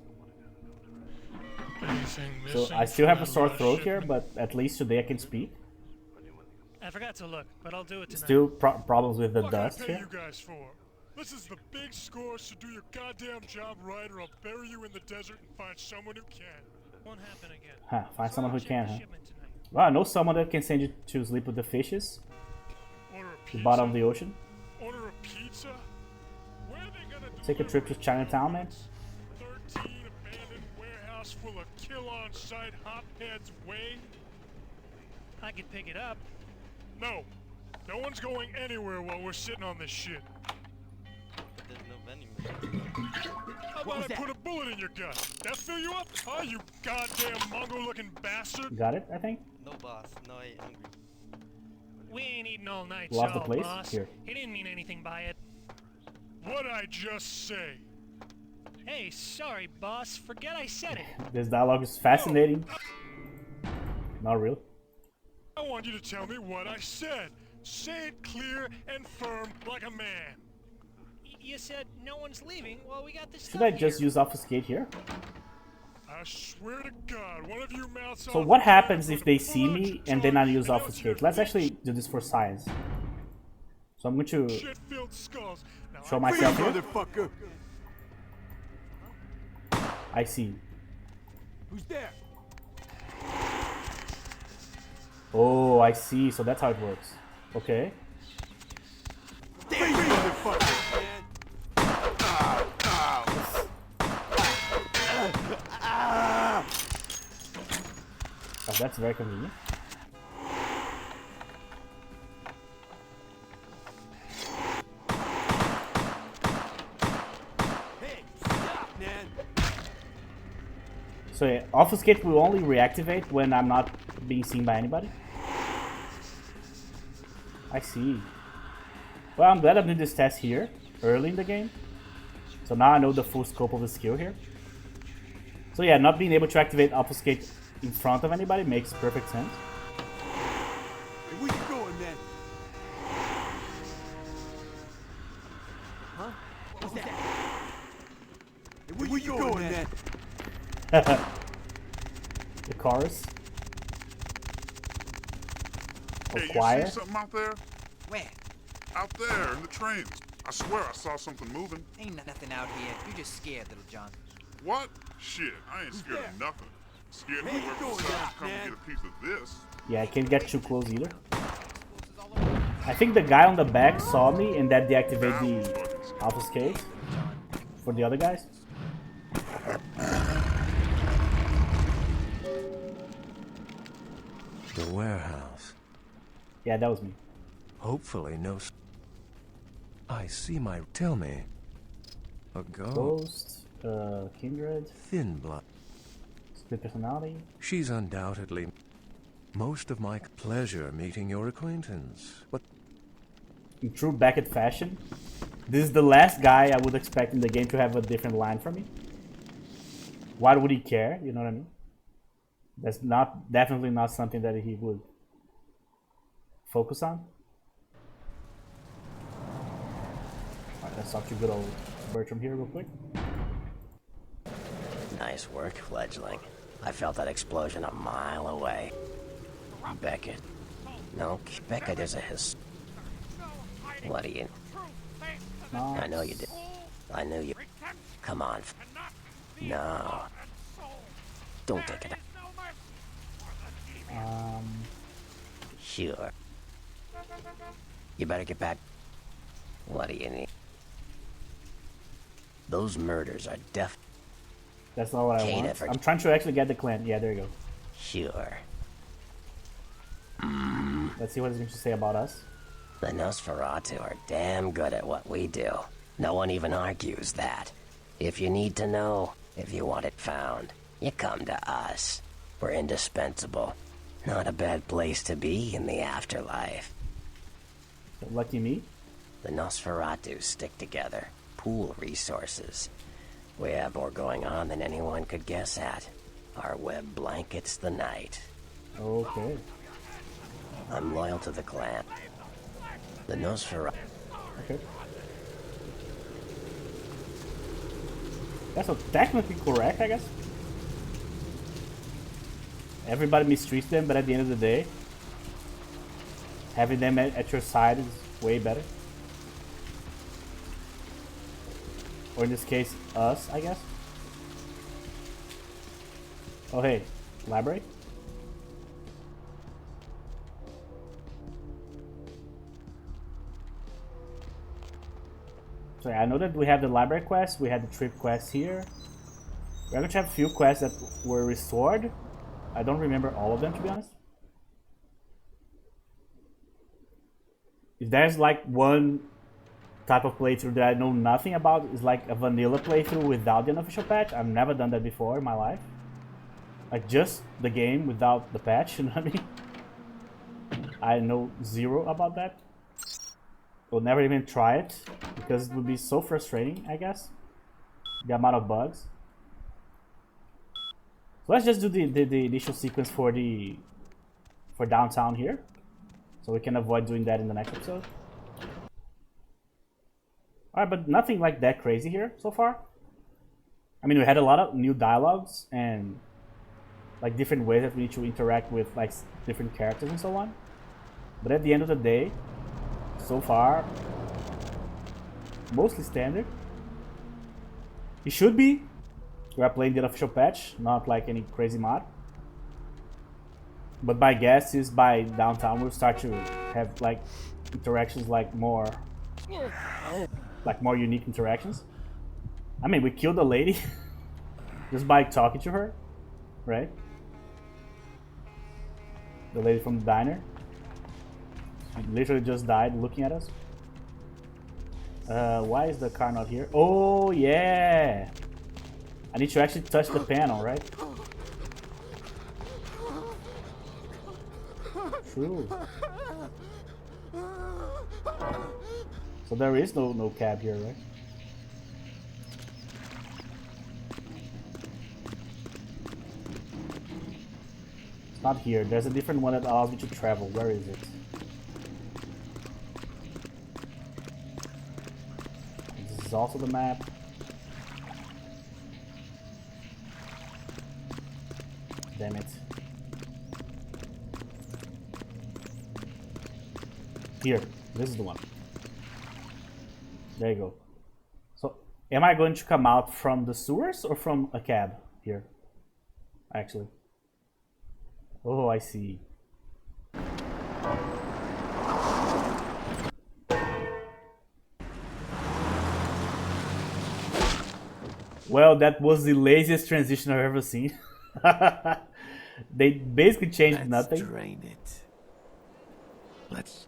So I still have a sore throat here, but at least today I can speak. I forgot to look, but I'll do it tonight. Still problems with the dust What can I pay here. you guys for? This is the big score, so do your goddamn job right or I'll bury you in the desert and find someone who can. Won't happen again. Huh, find someone who can, huh? Well, I know someone that can send you to sleep with the fishes. The bottom of the ocean. Order a pizza? Where are they gonna Take a trip to Chinatown, man. 13 abandoned warehouse full of kill-on-site hopheads way? I could pick it up. No. No one's going anywhere while we're sitting on this shit. There's no vending machine. How about I put a bullet in your gut? That fill you up? Oh, you goddamn Mongo-looking bastard! Got it, I think. No, boss. No, I ain't hungry. We ain't eating all night, Lost so, the place? boss. Here. He didn't mean anything by it. What'd I just say? Hey, sorry, boss. Forget I said it. This dialogue is fascinating. Not real. I want you to tell me what I said. Say it clear and firm like a man. You said no one's leaving. Well, we got this. Should I just use obfuscate here? I swear to God, one of you mouths So what happens if they see me and then I use obfuscate? Let's actually do this for science. So I'm going to show myself here. I see. Who's there? Oh, I see. So that's how it works. Okay. Damn, motherfucker, man. Oh, that's very convenient. Hey, stop, man. So yeah, obfuscate will only reactivate when I'm not being seen by anybody. I see. Well, I'm glad I did this test here, early in the game. So now I know the full scope of the skill here. So yeah, not being able to activate obfuscate in front of anybody makes perfect sense. Hey, where you going, man? Huh? What's that? Hey, where you going, man? The chorus. Hey, choir. you see something out there? Where? Out there in the trains. I swear I saw something moving. Ain't nothing out here. You're just scared, little John. What? Shit, I ain't scared of nothing. Scared Hey, whoever you decides going to come out, and get a piece of this. Yeah, I can't get too close either. I think the guy on the back saw me and that deactivated the obfuscate for the other guys. The warehouse. Yeah, that was me. Hopefully no... I see my... Tell me. A ghost? Kindred. Thin blood. Split personality. She's undoubtedly... Most of my pleasure meeting your acquaintance. But... In true Beckett fashion, this is the last guy I would expect in the game to have a different line from me. Why would he care? You know what I mean? That's definitely not something that he would focus on. Alright, let's talk to good old Bertram here real quick. Nice work, fledgling. I felt that explosion a mile away. Beckett. No, Becca, there's a his. What do you? No. I know you did. I knew you. Come on. No. Don't take it. Sure. You better get back. What do you need? Those murders are def. That's not what I want. I'm trying to actually get the clan. Yeah, there you go. Sure. Let's see what he's going to say about us. The Nosferatu are damn good at what we do. No one even argues that. If you need to know, if you want it found, you come to us. We're indispensable. Not a bad place to be in the afterlife. Lucky me. The Nosferatu stick together, pool resources. We have more going on than anyone could guess at. Our web blankets the night. Okay. I'm loyal to the clan. The Nosferatu. Okay. That's technically correct, I guess. Everybody mistreats them, but at the end of the day, having them at your side is way better. Or in this case, us, I guess. Oh hey, elaborate? So I know that we have the library quest, we had the trip quest here. We're going to have a few quests that were restored. I don't remember all of them, to be honest. If there's like one type of playthrough that I know nothing about, is like a vanilla playthrough without the unofficial patch. I've never done that before in my life. Like just the game without the patch, you know what I mean? I know zero about that. We'll never even try it because it would be so frustrating, I guess. The amount of bugs. So let's just do the initial sequence for downtown here, so we can avoid doing that in the next episode. Alright, but nothing like that crazy here so far. I mean, we had a lot of new dialogues and like different ways that we need to interact with like different characters and so on. But at the end of the day, so far, mostly standard. It should be. We are playing the unofficial patch, not like any crazy mod. But my guess is by downtown we'll start to have like interactions like more unique interactions. I mean, we killed a lady just by talking to her, right? The lady from the diner. She literally just died looking at us. Why is the car not here? Oh yeah! I need to actually touch the panel, right? True. So there is no cab here, right? It's not here. There's a different one that allows me to travel. Where is it? This is also the map. Damn it. Here, this is the one. There you go. So, am I going to come out from the sewers or from a cab here? Actually. Oh, I see. Well, that was the laziest transition I've ever seen. They basically changed nothing. Drain it.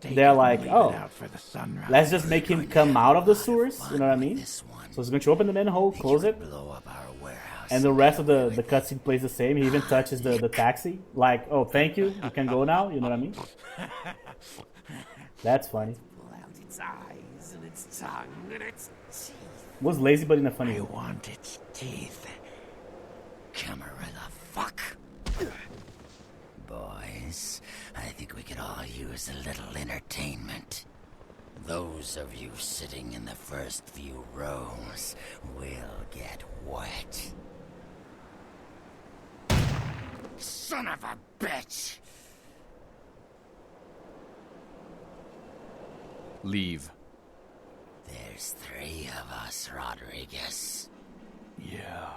They're like, oh, let's just make him come out of the sewers, you know what I mean? So he's going to open the manhole, close it, and the rest of the cutscene plays the same. He even touches the taxi, like, oh, thank you, you can go now, you know what I mean? That's funny. Its eyes and its tongue and its teeth. Was lazy, but in a funny way. I want its teeth. Camarilla, fuck. Boys, I think we could all use a little entertainment. Those of you sitting in the first few rows will get wet. Son of a bitch! Leave. There's 3 of us, Rodriguez. Yeah.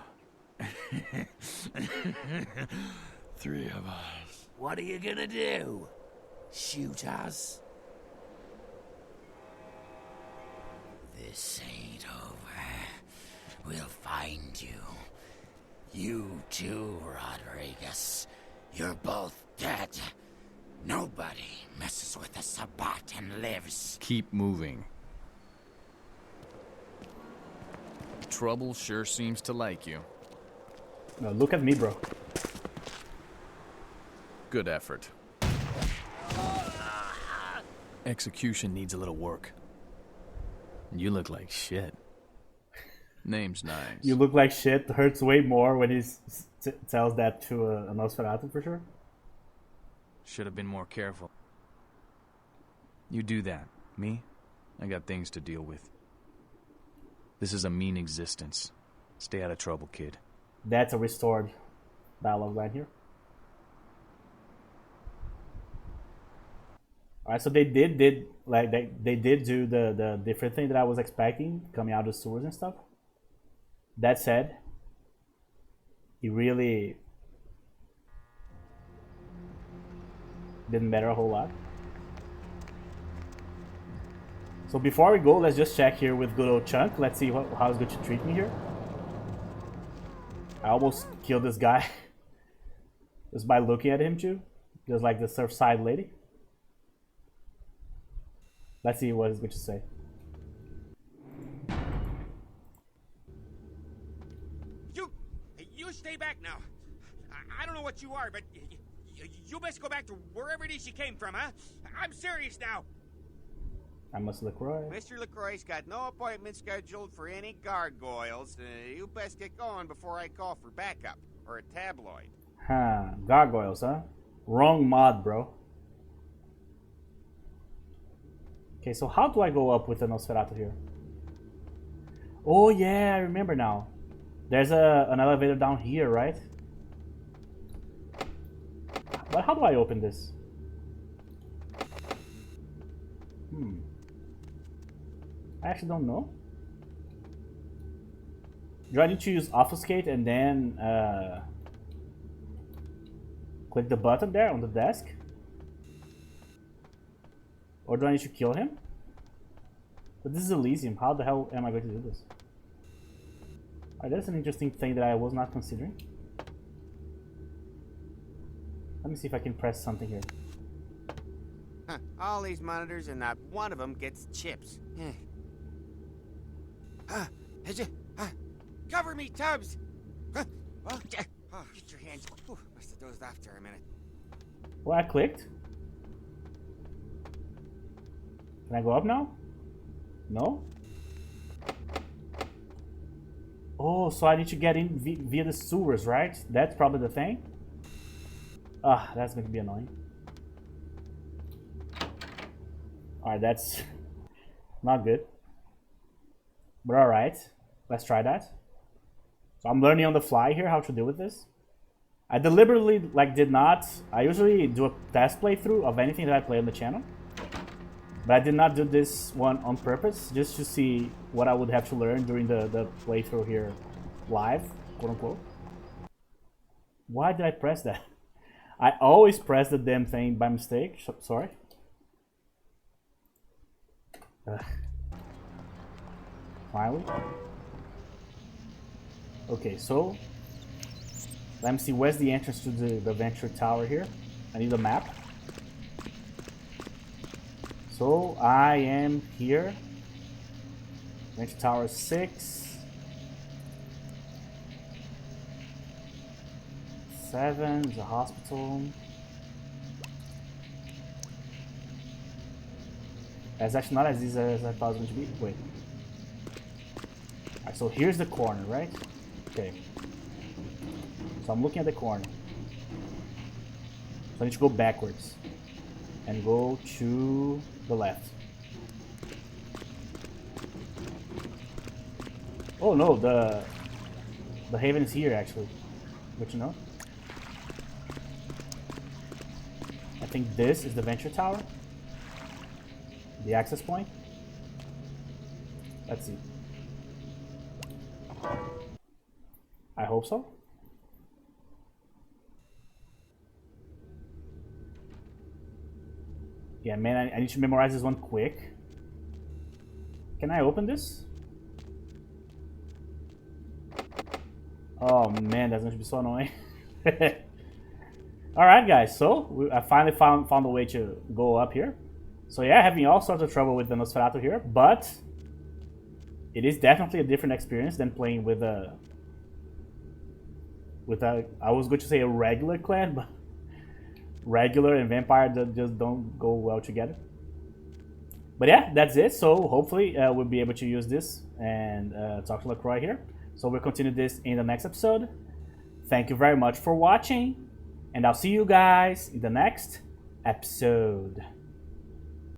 3 of us. What are you gonna do? Shoot us? This ain't over. We'll find you. You too, Rodriguez. You're both dead. Nobody messes with a Sabbat and lives. Keep moving. Trouble sure seems to like you. No, look at me, bro. Good effort. Execution needs a little work. You look like shit. Name's nice. You look like shit hurts way more when he tells that to a Nosferatu, for sure. Should have been more careful. You do that. Me? I got things to deal with. This is a mean existence. Stay out of trouble, kid. That's a restored dialogue line here. Alright, so they did do the different thing that I was expecting, coming out of the sewers and stuff. That said, it really didn't matter a whole lot. So before we go, let's just check here with good old Chunk. Let's see how he's going to treat me here. I almost killed this guy just by looking at him too, just like the Surfside lady. Let's see what he's going to say. You stay back now. I don't know what you are, but you best go back to wherever it is you came from, huh? I'm serious now. I'm Mr. LaCroix. Mr. LaCroix's got no appointment scheduled for any gargoyles. You best get going before I call for backup or a tabloid. Huh, gargoyles, huh? Wrong mod, bro. Okay, so how do I go up with the Nosferatu here? Oh yeah, I remember now. There's an elevator down here, right? But how do I open this? I actually don't know. Do I need to use obfuscate and then click the button there on the desk? Or do I need to kill him? But this is Elysium. How the hell am I going to do this? Alright, that's an interesting thing that I was not considering. Let me see if I can press something here. Huh, all these monitors and not one of them gets chips. Cover me, Tubbs! Oh, get your hands. Must have dozed off there a minute. Well, I clicked. Can I go up now? No? Oh, so I need to get in via the sewers, right? That's probably the thing. Ah, that's going to be annoying. Alright, that's not good. But alright, let's try that. So I'm learning on the fly here how to deal with this. I deliberately did not. I usually do a test playthrough of anything that I play on the channel. But I did not do this one on purpose, just to see what I would have to learn during the playthrough here live, quote unquote. Why did I press that? I always press the damn thing by mistake. Sorry. Finally. Okay, so let me see where's the entrance to the Venture Tower here. I need a map. So I am here. Venture Tower 6. 7 is a hospital. That's actually not as easy as I thought it was going to be. Wait. Alright, so here's the corner, right? Okay. So I'm looking at the corner. So I need to go backwards. And go to the left. Oh no, the haven is here actually. But you know. I think this is the Venture Tower. The access point. Let's see. I hope so. Yeah, man, I need to memorize this one quick. Can I open this? Oh man, that's going to be so annoying. Alright guys, so I finally found a way to go up here. So yeah, having all sorts of trouble with the Nosferatu here, but it is definitely a different experience than playing with a I was going to say a regular clan, but regular and vampire just don't go well together. But yeah, that's it. So hopefully we'll be able to use this and talk to LaCroix here. So we'll continue this in the next episode. Thank you very much for watching, and I'll see you guys in the next episode.